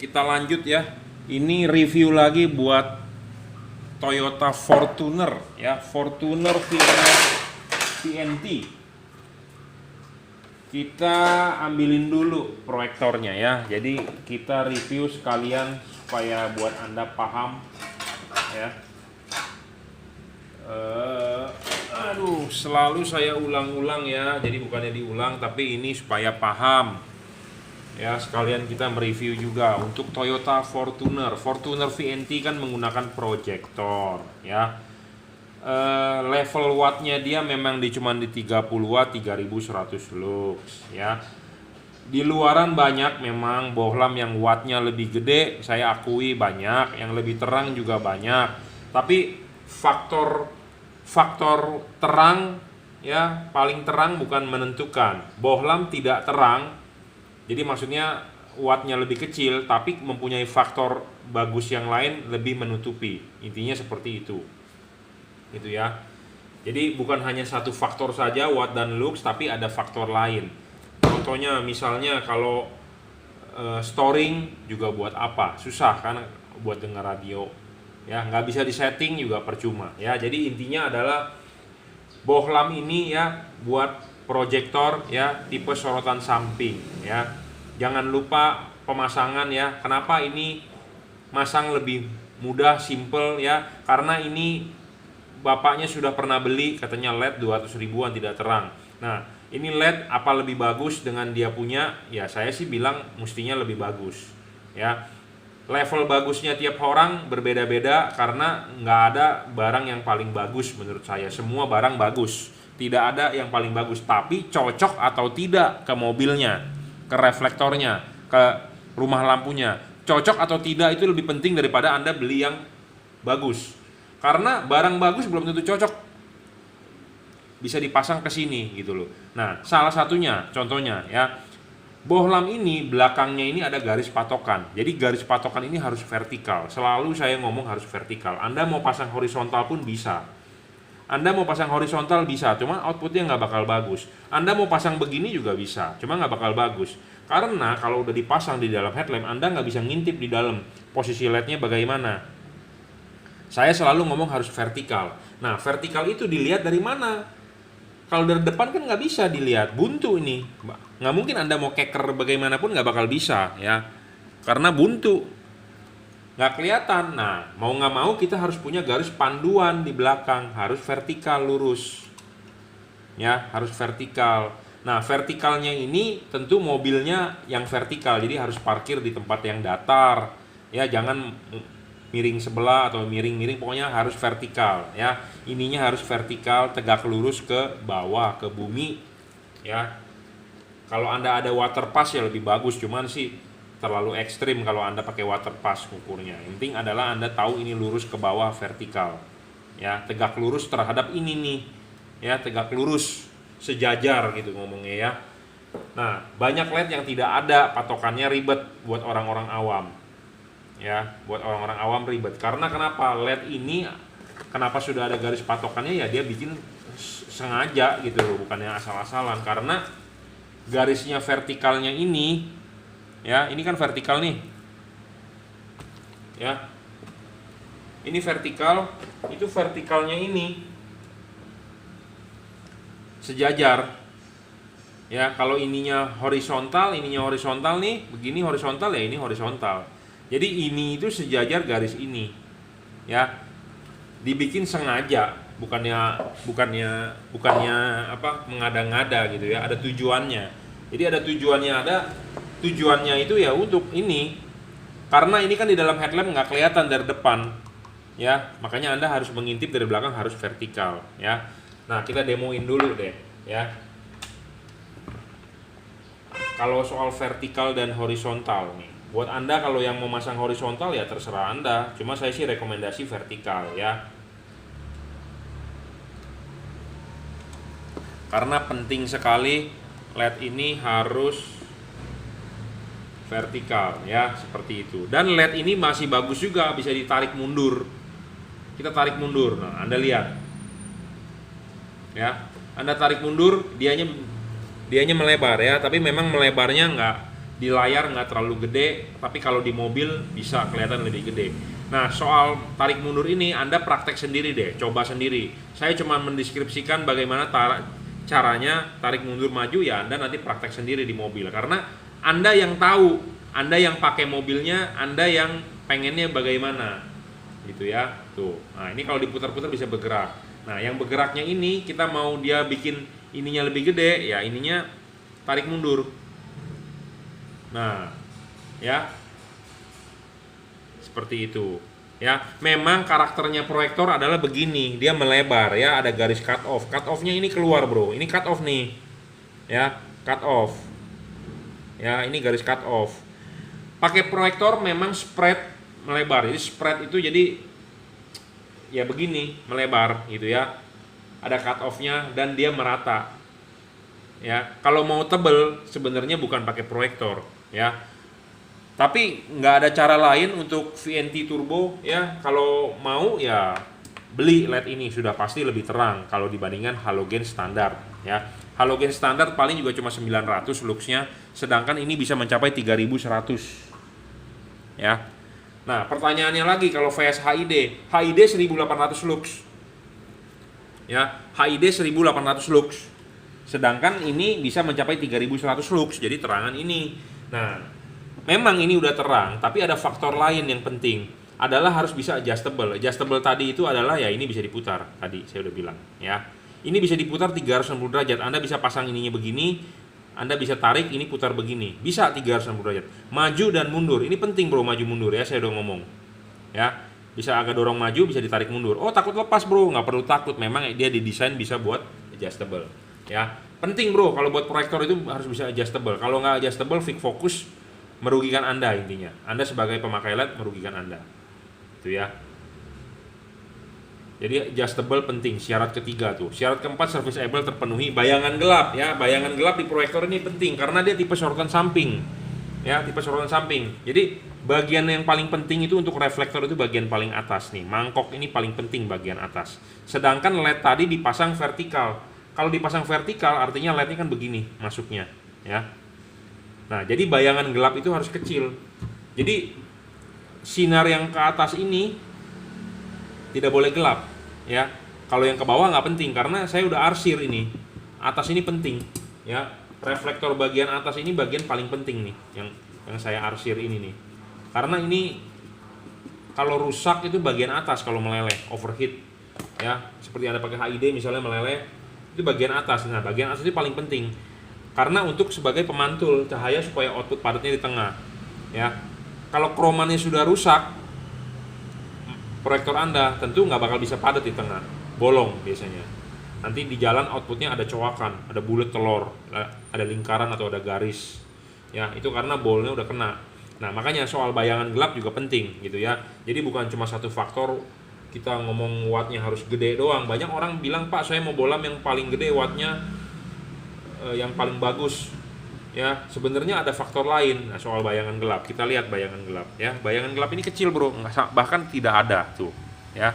kita lanjut ya. Ini review lagi buat Toyota Fortuner ya, Fortuner VNT. Kita ambilin dulu proyektornya ya. Jadi kita review sekalian supaya buat Anda paham ya. Selalu saya ulang-ulang ya. Jadi bukannya diulang, tapi ini supaya paham. Ya, sekalian kita mereview juga untuk Toyota Fortuner. Fortuner VNT kan menggunakan proyektor ya. Level wattnya dia memang cuman di 30 watt 3100 lux ya. Di luaran banyak memang bohlam yang wattnya lebih gede, saya akui banyak, yang lebih terang juga banyak. Tapi faktor terang ya, paling terang bukan menentukan. Bohlam tidak terang, jadi maksudnya wattnya lebih kecil, tapi mempunyai faktor bagus yang lain lebih menutupi. Intinya seperti itu. Gitu ya. Jadi bukan hanya satu faktor saja watt dan lux, tapi ada faktor lain. Contohnya misalnya kalau storing juga buat apa? Susah kan buat dengar radio. Ya, nggak bisa disetting juga percuma. Ya, jadi intinya adalah bohlam ini ya buat proyektor ya tipe sorotan samping ya. Jangan lupa pemasangan ya. Kenapa ini masang lebih mudah, simple ya? Karena ini bapaknya sudah pernah beli, katanya LED 200 ribuan tidak terang. Nah, ini LED apa lebih bagus dengan dia punya? Ya saya sih bilang mestinya lebih bagus ya. Level bagusnya tiap orang berbeda-beda karena nggak ada barang yang paling bagus menurut saya. Semua barang bagus, tidak ada yang paling bagus. Tapi cocok atau tidak ke mobilnya, ke reflektornya, ke rumah lampunya, cocok atau tidak itu lebih penting daripada Anda beli yang bagus. Karena barang bagus belum tentu cocok bisa dipasang ke sini gitu loh. Nah, salah satunya contohnya ya. Bohlam ini belakangnya ini ada garis patokan. Jadi garis patokan ini harus vertikal. Selalu saya ngomong harus vertikal. Anda mau pasang horizontal pun bisa. Anda mau pasang horizontal bisa, cuma outputnya nggak bakal bagus. Anda mau pasang begini juga bisa, cuma nggak bakal bagus. Karena kalau udah dipasang di dalam headlamp, Anda nggak bisa ngintip di dalam posisi LED-nya bagaimana. Saya selalu ngomong harus vertikal. Nah, vertikal itu dilihat dari mana? Kalau dari depan kan nggak bisa dilihat, buntu ini. Nggak mungkin Anda mau keker bagaimanapun nggak bakal bisa ya, karena buntu, nggak kelihatan. Nah, mau nggak mau kita harus punya garis panduan di belakang, harus vertikal lurus, ya harus vertikal. Nah, vertikalnya ini tentu mobilnya yang vertikal, jadi harus parkir di tempat yang datar, ya jangan miring sebelah atau miring-miring, pokoknya harus vertikal ya. Ininya harus vertikal, tegak lurus ke bawah, ke bumi ya. Kalau Anda ada water pass ya lebih bagus, cuman sih terlalu ekstrim kalau Anda pakai water pass ukurnya. Yang penting adalah Anda tahu ini lurus ke bawah vertikal ya, tegak lurus terhadap ini nih ya, tegak lurus sejajar gitu ngomongnya ya. Nah, banyak LED yang tidak ada patokannya, ribet buat orang-orang awam. Ya, buat orang-orang awam ribet. Karena kenapa? LED ini kenapa sudah ada garis patokannya ya, dia bikin sengaja gitu loh, bukannya asal-asalan. Karena garisnya vertikalnya ini ya, ini kan vertikal nih. Ya. Ini vertikal, itu vertikalnya ini sejajar. Ya, kalau ininya horizontal nih, begini horizontal ya, ini horizontal. Jadi ini itu sejajar garis ini, ya, dibikin sengaja, bukannya apa mengada-ngada gitu ya, ada tujuannya. Jadi ada tujuannya itu ya untuk ini, karena ini kan di dalam headlamp nggak kelihatan dari depan, ya, makanya Anda harus mengintip dari belakang, harus vertikal, ya. Nah, kita demoin dulu deh, ya. Kalau soal vertikal dan horizontal nih, buat Anda kalau yang mau masang horizontal ya terserah Anda. Cuma saya sih rekomendasi vertikal ya. Karena penting sekali LED ini harus vertikal ya, seperti itu. Dan LED ini masih bagus juga, bisa ditarik mundur. Kita tarik mundur. Nah, Anda lihat. Ya. Anda tarik mundur, dianya melebar ya, tapi memang melebarnya di layar nggak terlalu gede, tapi kalau di mobil bisa kelihatan lebih gede. Nah, soal tarik mundur ini Anda praktek sendiri deh, coba sendiri. Saya cuma mendeskripsikan bagaimana caranya tarik mundur maju, ya Anda nanti praktek sendiri di mobil. Karena Anda yang tahu, Anda yang pakai mobilnya, Anda yang pengennya bagaimana gitu ya. Tuh. Nah, ini kalau diputar-putar bisa bergerak. Nah, yang bergeraknya ini kita mau dia bikin ininya lebih gede, ya ininya tarik mundur. Nah, ya seperti itu. Ya, memang karakternya proyektor adalah begini, dia melebar ya, ada garis cut off. Cut off-nya ini keluar, Bro. Ini cut off nih. Ya, cut off. Ya, ini garis cut off. Pakai proyektor memang spread melebar. Jadi spread itu jadi ya begini, melebar gitu ya. Ada cut off-nya dan dia merata. Ya, kalau mau tebel sebenarnya bukan pakai proyektor, ya. Tapi nggak ada cara lain untuk VNT turbo ya. Kalau mau ya beli LED ini, sudah pasti lebih terang kalau dibandingkan halogen standar ya. Halogen standar paling juga cuma 900 luxnya, sedangkan ini bisa mencapai 3100 ya. Nah, pertanyaannya lagi kalau VS HID 1800 lux ya, HID 1800 lux, sedangkan ini bisa mencapai 3100 lux, jadi terangan ini. Nah, memang ini udah terang, tapi ada faktor lain yang penting, adalah harus bisa adjustable. Adjustable tadi itu adalah ya ini bisa diputar, tadi saya udah bilang ya. Ini bisa diputar 360 derajat. Anda bisa pasang ininya begini, Anda bisa tarik ini putar begini. Bisa 360 derajat. Maju dan mundur. Ini penting, Bro, maju mundur ya, saya udah ngomong. Ya. Bisa agak dorong maju, bisa ditarik mundur. Oh, takut lepas, Bro. Nggak perlu takut, memang dia didesain bisa buat adjustable. Ya. Penting, Bro, kalau buat proyektor itu harus bisa adjustable. Kalau nggak adjustable, fix fokus, merugikan Anda intinya. Anda sebagai pemakai LED merugikan Anda. Itu ya. Jadi adjustable penting, syarat ketiga tuh. Syarat keempat, serviceable terpenuhi. Bayangan gelap ya, bayangan gelap di proyektor ini penting karena dia tipe sorotan samping. Ya, tipe sorotan samping. Jadi bagian yang paling penting itu untuk reflektor itu bagian paling atas nih. Mangkok ini paling penting bagian atas. Sedangkan LED tadi dipasang vertikal. Kalau dipasang vertikal artinya LED-nya kan begini masuknya, ya. Nah, jadi bayangan gelap itu harus kecil. Jadi sinar yang ke atas ini tidak boleh gelap, ya. Kalau yang ke bawah nggak penting karena saya udah arsir ini. Atas ini penting, ya. Reflektor bagian atas ini bagian paling penting nih, yang saya arsir ini nih. Karena ini kalau rusak itu bagian atas kalau meleleh, overheat, ya. Seperti Anda pakai HID misalnya meleleh, itu bagian atas. Nah, bagian atas itu paling penting. Karena untuk sebagai pemantul cahaya supaya output padatnya di tengah, ya. Kalau kromannya sudah rusak, proyektor Anda tentu nggak bakal bisa padat di tengah, bolong biasanya. Nanti di jalan outputnya ada coakan, ada bulat telur, ada lingkaran atau ada garis, ya. Itu karena bolnya udah kena. Nah, makanya soal bayangan gelap juga penting gitu ya. Jadi bukan cuma satu faktor kita ngomong wattnya harus gede doang. Banyak orang bilang, Pak, saya mau bolam yang paling gede wattnya, yang paling bagus. Ya, sebenarnya ada faktor lain. Nah, soal bayangan gelap, kita lihat bayangan gelap ya. Bayangan gelap ini kecil, Bro, bahkan tidak ada tuh, ya.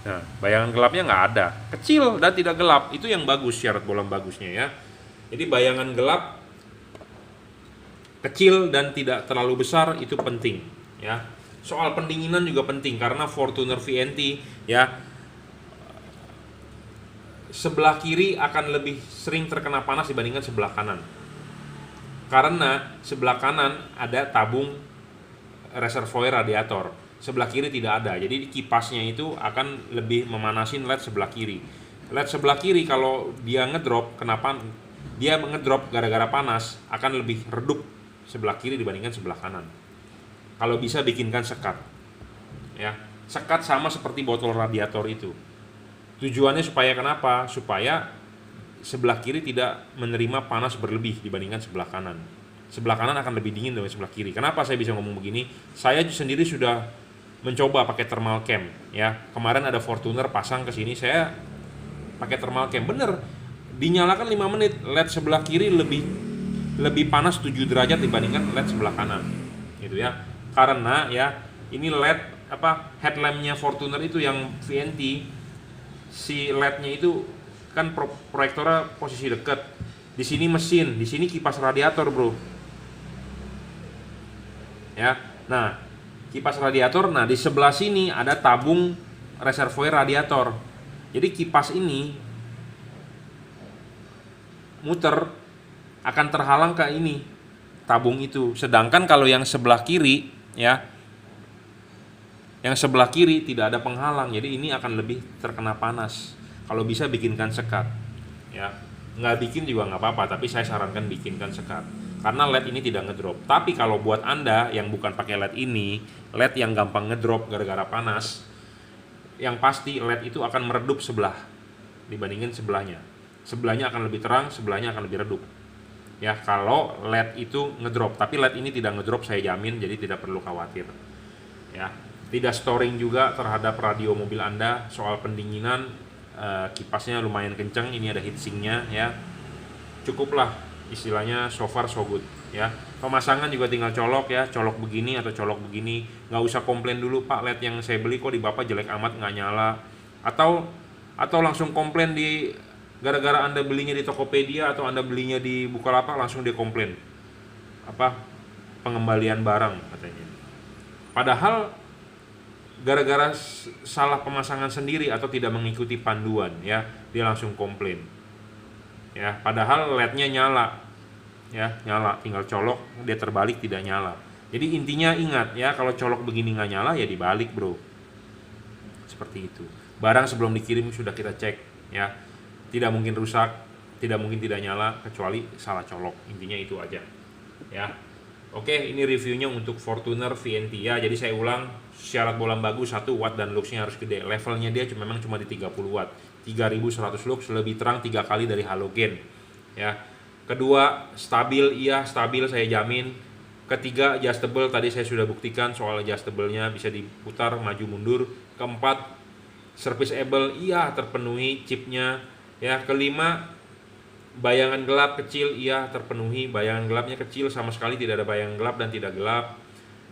Nah, bayangan gelapnya nggak ada, kecil dan tidak gelap. Itu yang bagus, syarat bolam bagusnya ya. Jadi bayangan gelap kecil dan tidak terlalu besar itu penting, ya. Soal pendinginan juga penting karena Fortuner VNT ya, sebelah kiri akan lebih sering terkena panas dibandingkan sebelah kanan. Karena sebelah kanan ada tabung reservoir radiator, sebelah kiri tidak ada. Jadi kipasnya itu akan lebih memanasin LED sebelah kiri. LED sebelah kiri kalau dia ngedrop, kenapa dia ngedrop gara-gara panas, akan lebih redup sebelah kiri dibandingkan sebelah kanan. Kalau bisa bikinkan sekat, ya. Sekat sama seperti botol radiator itu. Tujuannya supaya kenapa? Supaya sebelah kiri tidak menerima panas berlebih dibandingkan sebelah kanan. Sebelah kanan akan lebih dingin dari sebelah kiri. Kenapa saya bisa ngomong begini? Saya sendiri sudah mencoba pakai thermal cam, ya. Kemarin ada Fortuner pasang ke sini, saya pakai thermal cam. Bener, dinyalakan 5 menit, LED sebelah kiri lebih panas 7 derajat dibandingkan LED sebelah kanan. Gitu ya. Karena ya, ini LED headlampnya Fortuner itu yang VNT, si LED-nya itu kan proyektornya posisi dekat. Di sini mesin, di sini kipas radiator, Bro. ya. Nah, kipas radiator, nah di sebelah sini ada tabung reservoir radiator. Jadi kipas ini muter akan terhalang ke ini tabung itu. Sedangkan kalau yang sebelah kiri ya, yang sebelah kiri tidak ada penghalang, jadi ini akan lebih terkena panas. Kalau bisa bikinkan sekat ya, nggak bikin juga nggak apa-apa, tapi saya sarankan bikinkan sekat karena LED ini tidak ngedrop. Tapi kalau buat Anda yang bukan pakai LED ini, LED yang gampang ngedrop gara-gara panas, yang pasti LED itu akan meredup sebelah dibandingin sebelahnya. Sebelahnya akan lebih terang, sebelahnya akan lebih redup. Ya, kalau LED itu ngedrop, tapi LED ini tidak ngedrop saya jamin, jadi tidak perlu khawatir. Ya, tidak storing juga terhadap radio mobil Anda. Soal pendinginan, kipasnya lumayan kenceng, ini ada heatsinknya ya. Cukuplah, istilahnya so far so good ya. Pemasangan juga tinggal colok ya, colok begini atau colok begini. Nggak usah komplain dulu, Pak, LED yang saya beli kok di Bapak jelek amat nggak nyala. Atau langsung komplain di gara-gara Anda belinya di Tokopedia atau Anda belinya di Bukalapak, langsung dia komplain pengembalian barang katanya. Padahal gara-gara salah pemasangan sendiri atau tidak mengikuti panduan ya, dia langsung komplain ya. Padahal LED-nya nyala ya, nyala, tinggal colok dia terbalik tidak nyala. Jadi intinya ingat ya, kalau colok begini nggak nyala ya dibalik bro, seperti itu. Barang sebelum dikirim sudah kita cek ya, tidak mungkin rusak, tidak mungkin tidak nyala kecuali salah colok. Intinya itu aja ya. Oke, ini reviewnya untuk Fortuner VNT ya. Jadi saya ulang, syarat bolam bagus 1 watt dan luxnya harus gede. Levelnya dia memang cuma di 30 watt, 3100 lux, lebih terang 3 kali dari halogen ya. Kedua, stabil, iya stabil saya jamin. Ketiga, adjustable, tadi saya sudah buktikan soal adjustable-nya bisa diputar maju mundur. Keempat, serviceable, iya terpenuhi chipnya ya. Kelima, bayangan gelap kecil, iya terpenuhi, bayangan gelapnya kecil, sama sekali tidak ada bayangan gelap dan tidak gelap.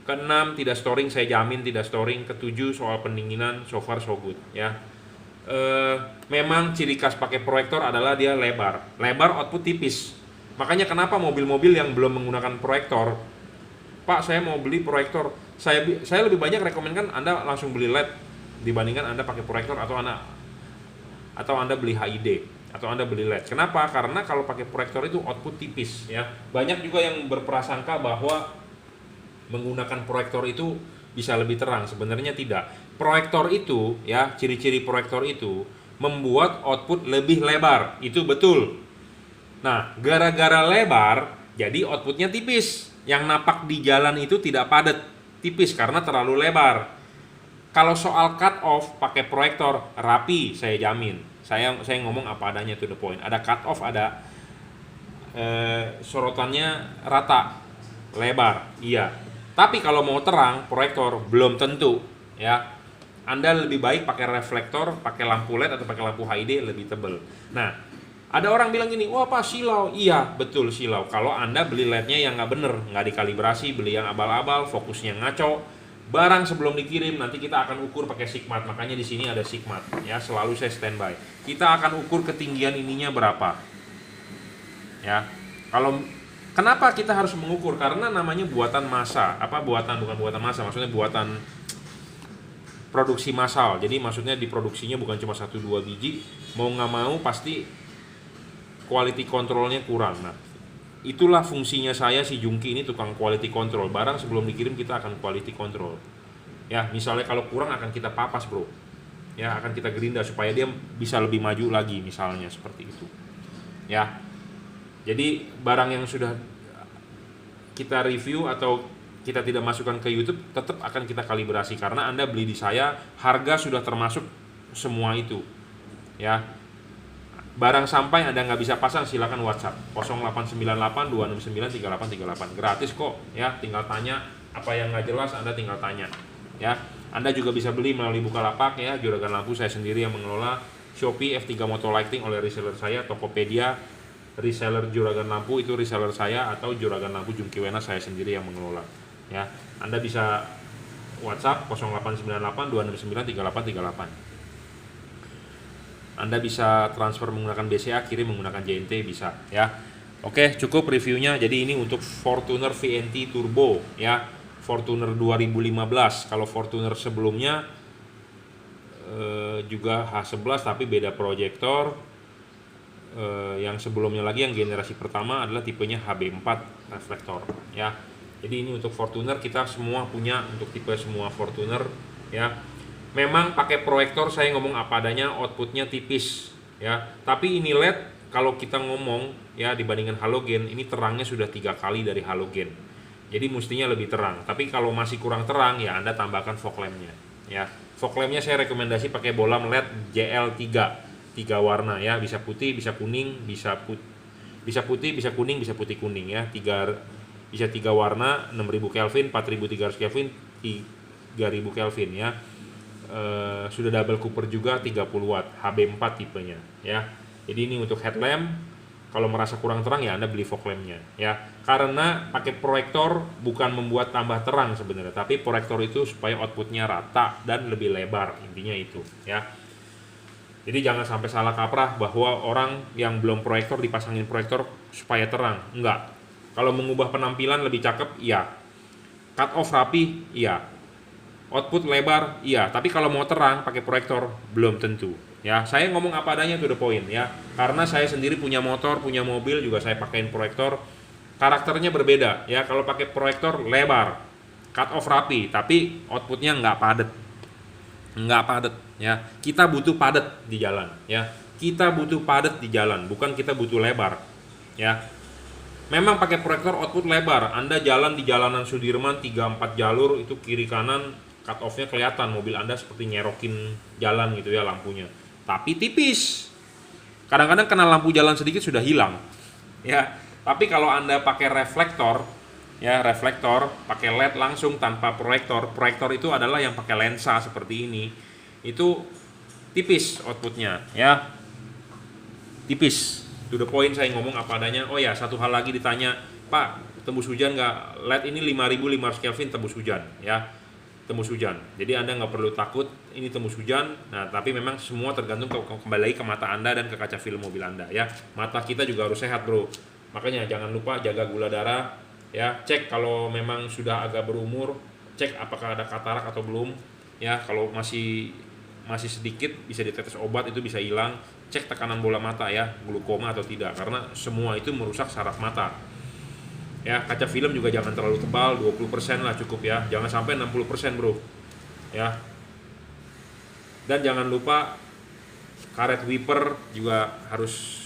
Keenam, tidak storing, saya jamin tidak storing. Ketujuh, soal pendinginan so far so good ya. Memang ciri khas pakai proyektor adalah dia lebar output tipis. Makanya kenapa mobil-mobil yang belum menggunakan proyektor, Pak saya mau beli proyektor, saya lebih banyak rekomenkan Anda langsung beli LED dibandingkan Anda pakai proyektor atau Anda beli HID atau Anda beli LED. Kenapa? Karena kalau pakai proyektor itu output tipis ya. Banyak juga yang berprasangka bahwa menggunakan proyektor itu bisa lebih terang. Sebenarnya tidak. Proyektor itu ya, ciri-ciri proyektor itu membuat output lebih lebar. Itu betul. Nah, gara-gara lebar jadi outputnya tipis. Yang napak di jalan itu tidak padat, tipis karena terlalu lebar. Kalau soal cut off pakai proyektor rapi, saya jamin. Saya ngomong apa adanya, to the point. Ada cut off, ada sorotannya rata, lebar, iya. Tapi kalau mau terang, proyektor belum tentu, ya. Anda lebih baik pakai reflektor, pakai lampu LED atau pakai lampu HID lebih tebal. Nah, ada orang bilang gini, wah Pak silau. Iya, betul silau. Kalau Anda beli LED-nya yang nggak bener, nggak dikalibrasi, beli yang abal-abal, fokusnya ngaco. Barang sebelum dikirim nanti kita akan ukur pakai Sigmat. Makanya di sini ada Sigmat ya, selalu saya standby. Kita akan ukur ketinggian ininya berapa. Ya. Kenapa kita harus mengukur? Karena namanya buatan massa. Bukan buatan massa, maksudnya buatan produksi massal. Jadi maksudnya diproduksinya bukan cuma 1-2 biji, mau nggak mau pasti quality controlnya kurang. Nah, itulah fungsinya saya si Jungki ini, tukang quality control. Barang sebelum dikirim kita akan quality control. Ya, misalnya kalau kurang akan kita papas, bro. Ya, akan kita gerinda supaya dia bisa lebih maju lagi, misalnya seperti itu. Ya. Jadi barang yang sudah kita review atau kita tidak masukkan ke YouTube tetap akan kita kalibrasi karena Anda beli di saya, harga sudah termasuk semua itu. Ya. Barang sampai Anda nggak bisa pasang, silakan WhatsApp 0898 269 3838. Gratis kok ya, tinggal tanya apa yang nggak jelas Anda tinggal tanya ya. Anda juga bisa beli melalui Bukalapak ya, Juragan Lampu saya sendiri yang mengelola. Shopee F3 Moto Lighting oleh reseller saya, Tokopedia reseller Juragan Lampu itu reseller saya, atau Juragan Lampu Jungki Wena saya sendiri yang mengelola ya. Anda bisa WhatsApp 0898 269 3838. Anda bisa transfer menggunakan BCA, kirim menggunakan JNT bisa ya. Oke, cukup reviewnya. Jadi ini untuk Fortuner VNT Turbo ya. Fortuner 2015. Kalau Fortuner sebelumnya juga H11 tapi beda proyektor. Yang sebelumnya lagi yang generasi pertama adalah tipenya HB4 reflektor ya. Jadi ini untuk Fortuner kita semua punya untuk tipe semua Fortuner ya. Memang pakai proyektor saya ngomong apa adanya, outputnya tipis ya. Tapi ini LED kalau kita ngomong ya dibandingkan halogen ini terangnya sudah 3 kali dari halogen. Jadi mestinya lebih terang. Tapi kalau masih kurang terang ya Anda tambahkan fog lampnya ya. Fog lampnya saya rekomendasi pakai bohlam LED JL3 3 warna ya, bisa putih, bisa kuning, bisa putih, bisa kuning, bisa putih kuning ya. Bisa 3 warna, 6000 Kelvin, 4300 Kelvin, 3000 Kelvin ya. Sudah double cooper juga 30 watt, HB4 tipenya ya. Jadi ini untuk headlamp. Kalau merasa kurang terang ya Anda beli fog lampnya ya. Karena pakai proyektor bukan membuat tambah terang sebenarnya, tapi proyektor itu supaya outputnya rata dan lebih lebar, intinya itu ya. Jadi jangan sampai salah kaprah bahwa orang yang belum proyektor dipasangin proyektor supaya terang. Enggak. Kalau mengubah penampilan lebih cakep, iya. Cut off rapi, iya. Output lebar, iya. Tapi kalau mau terang pakai proyektor belum tentu. Ya, saya ngomong apa adanya to the point ya. Karena saya sendiri punya motor, punya mobil juga saya pakein proyektor. Karakternya berbeda ya. Kalau pakai proyektor lebar, cut off rapi, tapi outputnya nggak padat. Nggak padat ya. Kita butuh padat di jalan ya. Kita butuh padat di jalan, bukan kita butuh lebar ya. Memang pakai proyektor output lebar. Anda jalan di jalanan Sudirman 3-4 jalur itu kiri kanan cut off-nya kelihatan, mobil Anda seperti nyerokin jalan gitu ya lampunya. Tapi tipis. Kadang-kadang kena lampu jalan sedikit sudah hilang. Ya. Tapi kalau Anda pakai reflektor ya, reflektor pakai LED langsung tanpa proyektor. Proyektor itu adalah yang pakai lensa seperti ini. Itu tipis outputnya ya. Tipis. To the point saya ngomong apa adanya. Oh ya, satu hal lagi ditanya, "Pak, tembus hujan nggak? LED ini 5500 Kelvin tembus hujan ya." Tembus hujan. Jadi Anda nggak perlu takut ini tembus hujan. Nah, tapi memang semua tergantung kembali lagi ke mata Anda dan ke kaca film mobil Anda ya. Mata kita juga harus sehat, Bro. Makanya jangan lupa jaga gula darah ya. Cek kalau memang sudah agak berumur, cek apakah ada katarak atau belum ya. Kalau masih sedikit bisa ditetes obat, itu bisa hilang. Cek tekanan bola mata ya, glukoma atau tidak, karena semua itu merusak saraf mata. Ya, kaca film juga jangan terlalu tebal, 20% lah cukup ya. Jangan sampai 60%, Bro. Ya. Dan jangan lupa karet wiper juga harus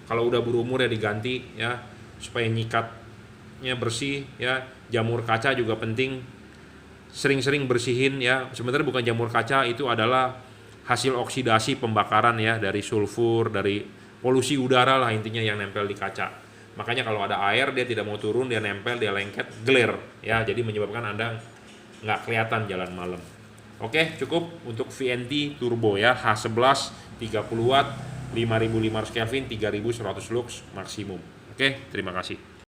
kalau udah berumur ya diganti ya, supaya nyikatnya bersih ya. Jamur kaca juga penting. Sering-sering bersihin ya. Sebenarnya bukan jamur kaca, itu adalah hasil oksidasi pembakaran ya, dari sulfur, dari polusi udara lah intinya yang nempel di kaca. Makanya kalau ada air dia tidak mau turun, dia nempel, dia lengket, glare ya, jadi menyebabkan Anda nggak kelihatan jalan malam. Oke, cukup untuk VNT turbo ya, H11 30 watt 5500 Kelvin 3100 lux maksimum. Oke, terima kasih.